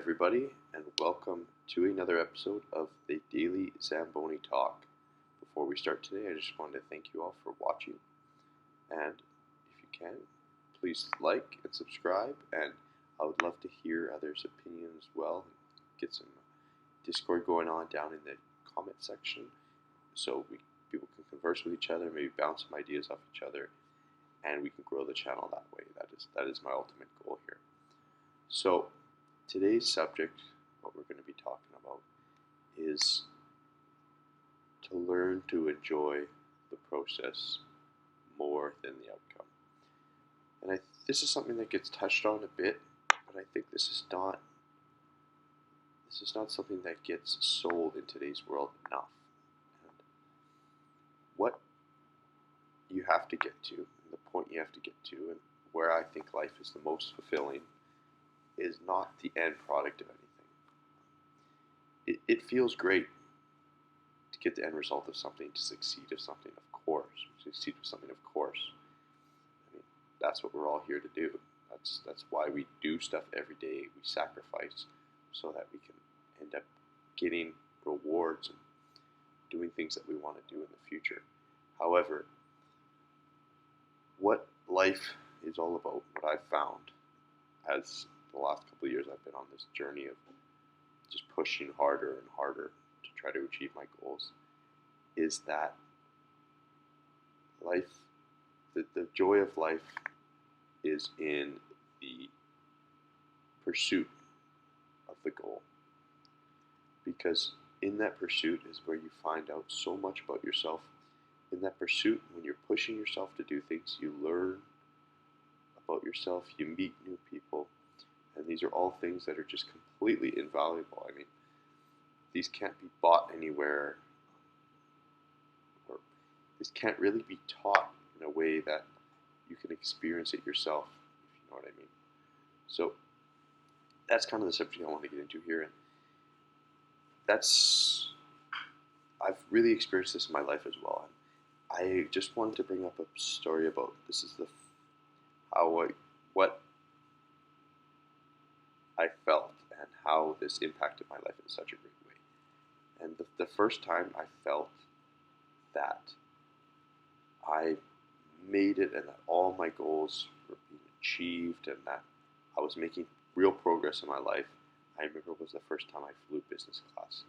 everybody, and welcome to another episode of the Daily Zamboni Talk. Before we start today, I just wanted to thank you all for watching, and if you can, please like and subscribe, and I would love to hear others' opinions as well, get some Discord going on down in the comment section, so people can converse with each other, maybe bounce some ideas off each other, and we can grow the channel that way. That is my ultimate goal here. So, today's subject, what we're going to be talking about, is to learn to enjoy the process more than the outcome. And this is something that gets touched on a bit, but I think this is not something that gets sold in today's world enough. And what you have to get to, and the point you have to get to, and where I think life is the most fulfilling, is not the end product of anything. It feels great to get the end result of something, to succeed at something, of course. Succeed with something, of course. I mean, that's what we're all here to do. That's why we do stuff every day. We sacrifice so that we can end up getting rewards and doing things that we want to do in the future. However, what life is all about, what I've found as the last couple of years I've been on this journey of just pushing harder and harder to try to achieve my goals, is that life, the joy of life is in the pursuit of the goal. Because in that pursuit is where you find out so much about yourself. In that pursuit, when you're pushing yourself to do things, you learn about yourself, you meet new people, and these are all things that are just completely invaluable. I mean, these can't be bought anywhere, or this can't really be taught in a way that you can experience it yourself, if you know what I mean. So that's kind of the subject I want to get into here, and I've really experienced this in my life as well. And I just wanted to bring up a story about what I felt and how this impacted my life in such a great way. And the first time I felt that I made it and that all my goals were being achieved and that I was making real progress in my life, I remember it was the first time I flew business class.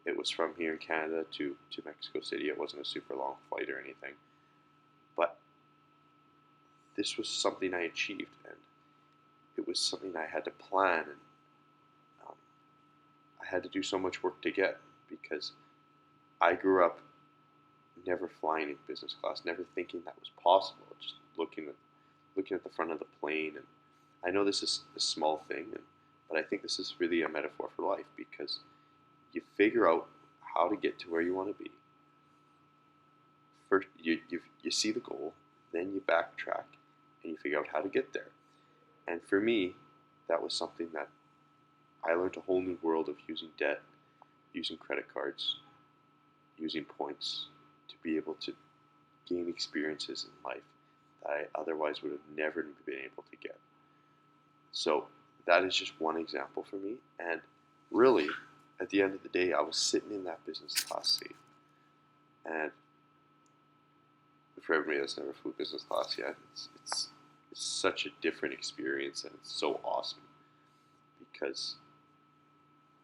It was from here in Canada to Mexico City. It wasn't a super long flight or anything. But this was something I achieved, and it was something I had to plan, and I had to do so much work to get, because I grew up never flying in business class, never thinking that was possible, just looking at the front of the plane. And I know this is a small thing, but I think this is really a metaphor for life, because you figure out how to get to where you want to be. First, you see the goal, then you backtrack, and you figure out how to get there. And for me, that was something that I learned a whole new world of using debt, using credit cards, using points to be able to gain experiences in life that I otherwise would have never been able to get. So that is just one example for me. And really, at the end of the day, I was sitting in that business class seat. And for everybody that's never flew business class yet, it's such a different experience, and it's so awesome, because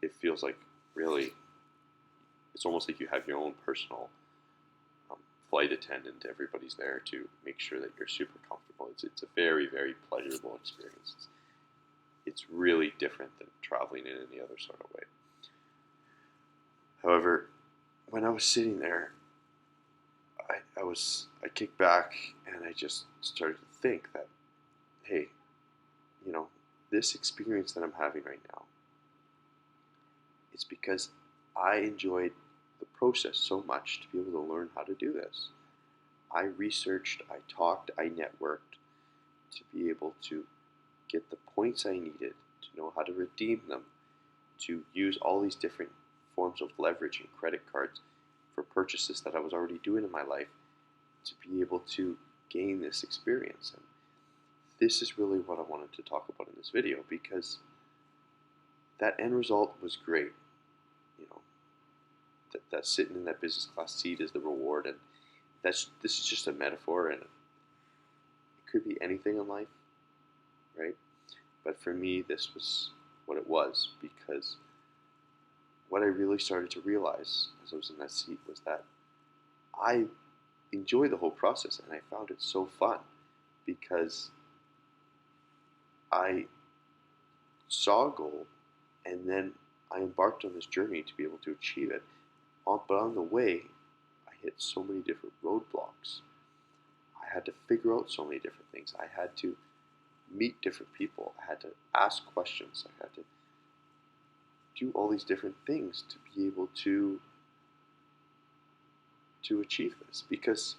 it feels like, really, it's almost like you have your own personal flight attendant. Everybody's there to make sure that you're super comfortable. It's a very, very pleasurable experience. It's really different than traveling in any other sort of way. However, when I was sitting there, I kicked back, and I just started to think that, hey, this experience that I'm having right now, it's because I enjoyed the process so much to be able to learn how to do this. I researched, I talked, I networked to be able to get the points I needed, to know how to redeem them, to use all these different forms of leverage and credit cards for purchases that I was already doing in my life, to be able to gain this experience. And this is really what I wanted to talk about in this video, because that end result was great. You know, that sitting in that business class seat is the reward, and this is just a metaphor, and it could be anything in life, right? But for me, this was what it was, because what I really started to realize as I was in that seat was that I enjoyed the whole process, and I found it so fun because I saw a goal, and then I embarked on this journey to be able to achieve it. But on the way, I hit so many different roadblocks. I had to figure out so many different things. I had to meet different people. I had to ask questions. I had to do all these different things to be able to achieve this, because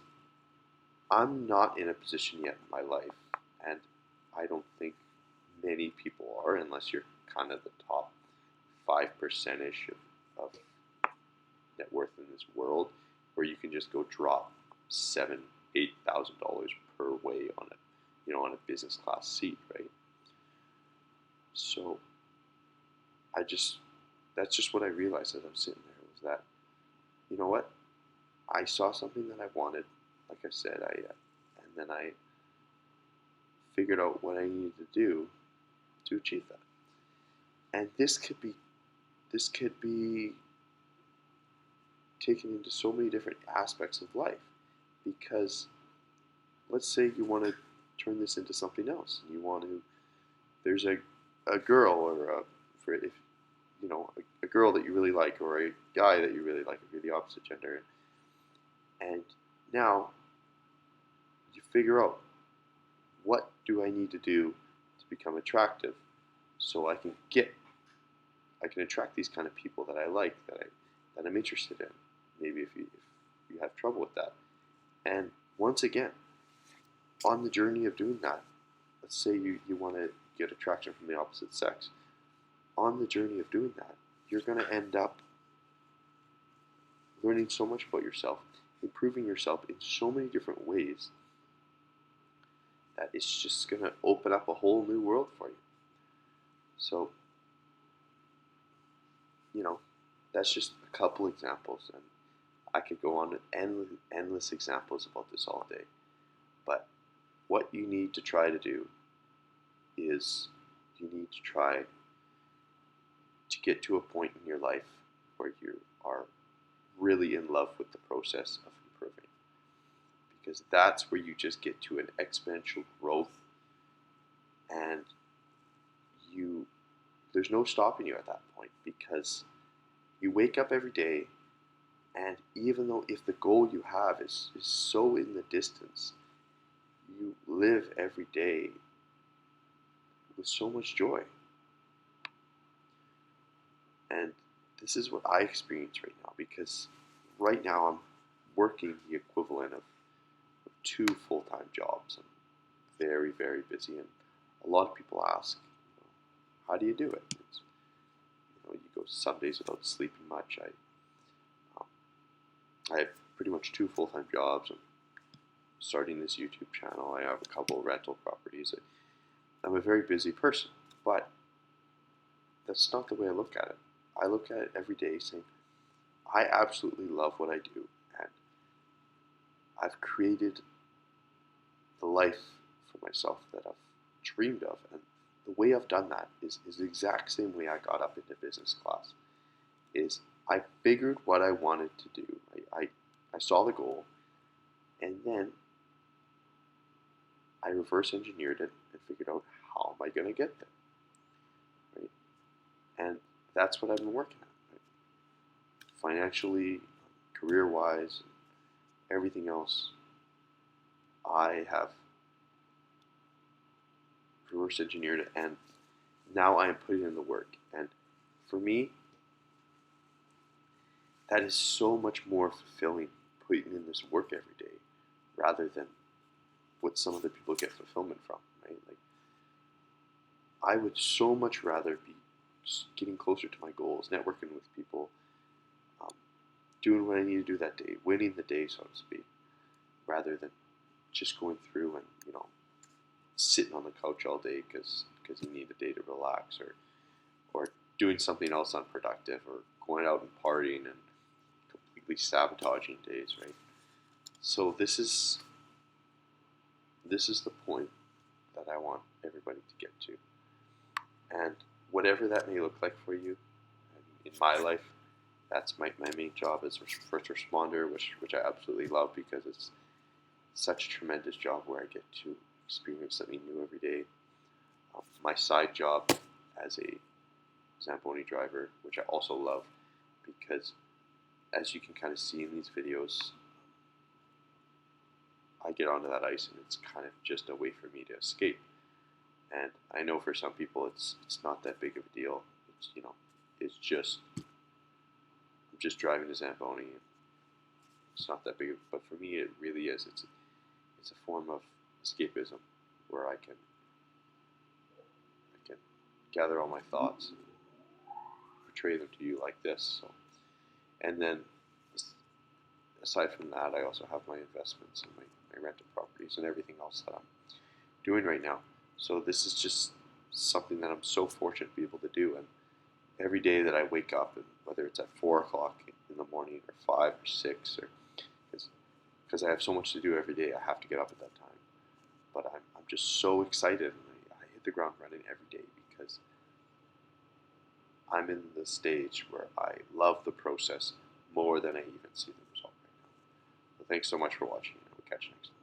I'm not in a position yet in my life, and I don't think many people are, unless you're kind of the top 5% ish of net worth in this world, where you can just go drop $7,000-8,000 per way on on a business class seat, right? So that's just what I realized as I was sitting there, was that, you know what, I saw something that I wanted, like I said, and then I figured out what I needed to do to achieve that. And this could be taken into so many different aspects of life, because let's say you want to turn this into something else, and there's a girl, or if a girl that you really like, or a guy that you really like, if you're the opposite gender, and now you figure out, what do I need to do to become attractive, so I can attract these kind of people that I like, that I'm interested in. Maybe if you have trouble with that, and once again, on the journey of doing that, let's say you want to get attraction from the opposite sex. On the journey of doing that, you're going to end up learning so much about yourself, improving yourself in so many different ways, that it's just going to open up a whole new world for you. So, that's just a couple examples, and I could go on with endless examples about this all day. But what you need to try to do is, you need to try to get to a point in your life where you are really in love with the process of improving, because that's where you just get to an exponential growth, and there's no stopping you at that point, because you wake up every day, and even though if the goal you have is so in the distance, you live every day with so much joy. And this is what I experience right now, because right now I'm working the equivalent of 2 full-time jobs. I'm very, very busy, and a lot of people ask, how do you do it? You go some days without sleeping much. I have pretty much 2 full-time jobs. I'm starting this YouTube channel. I have a couple of rental properties. I'm a very busy person, but that's not the way I look at it. I look at it every day saying, I absolutely love what I do, and I've created the life for myself that I've dreamed of, and the way I've done that is the exact same way I got up into business class. Is I figured what I wanted to do. I saw the goal, and then I reverse engineered it and figured out, how am I going to get there, right? And that's what I've been working at, right? Financially, career-wise, everything else. I have reverse engineered it, and now I am putting in the work. And for me, that is so much more fulfilling, putting in this work every day, rather than what some other people get fulfillment from, right? Like, I would so much rather be getting closer to my goals, networking with people, doing what I need to do that day, winning the day, so to speak, rather than just going through and sitting on the couch all day because you need a day to relax, or doing something else unproductive or going out and partying and completely sabotaging days, right? So this is the point that I want everybody to get to. And whatever that may look like for you, in my life, that's my main job as a first responder, which I absolutely love because it's such a tremendous job where I get to experience something new every day. My side job as a Zamboni driver, which I also love because as you can kind of see in these videos, I get onto that ice and it's kind of just a way for me to escape. And I know for some people it's not that big of a deal. It's it's just I'm just driving to Zamboni. And it's not that big, but for me it really is. It's a form of escapism where I can gather all my thoughts and portray them to you like this. So, and then aside from that, I also have my investments and my rental properties and everything else that I'm doing right now. So this is just something that I'm so fortunate to be able to do. And every day that I wake up, and whether it's at 4 o'clock in the morning or 5 or 6, or because I have so much to do every day, I have to get up at that time. But I'm just so excited, and I hit the ground running every day because I'm in the stage where I love the process more than I even see the result right now. So thanks so much for watching, and we'll catch you next time.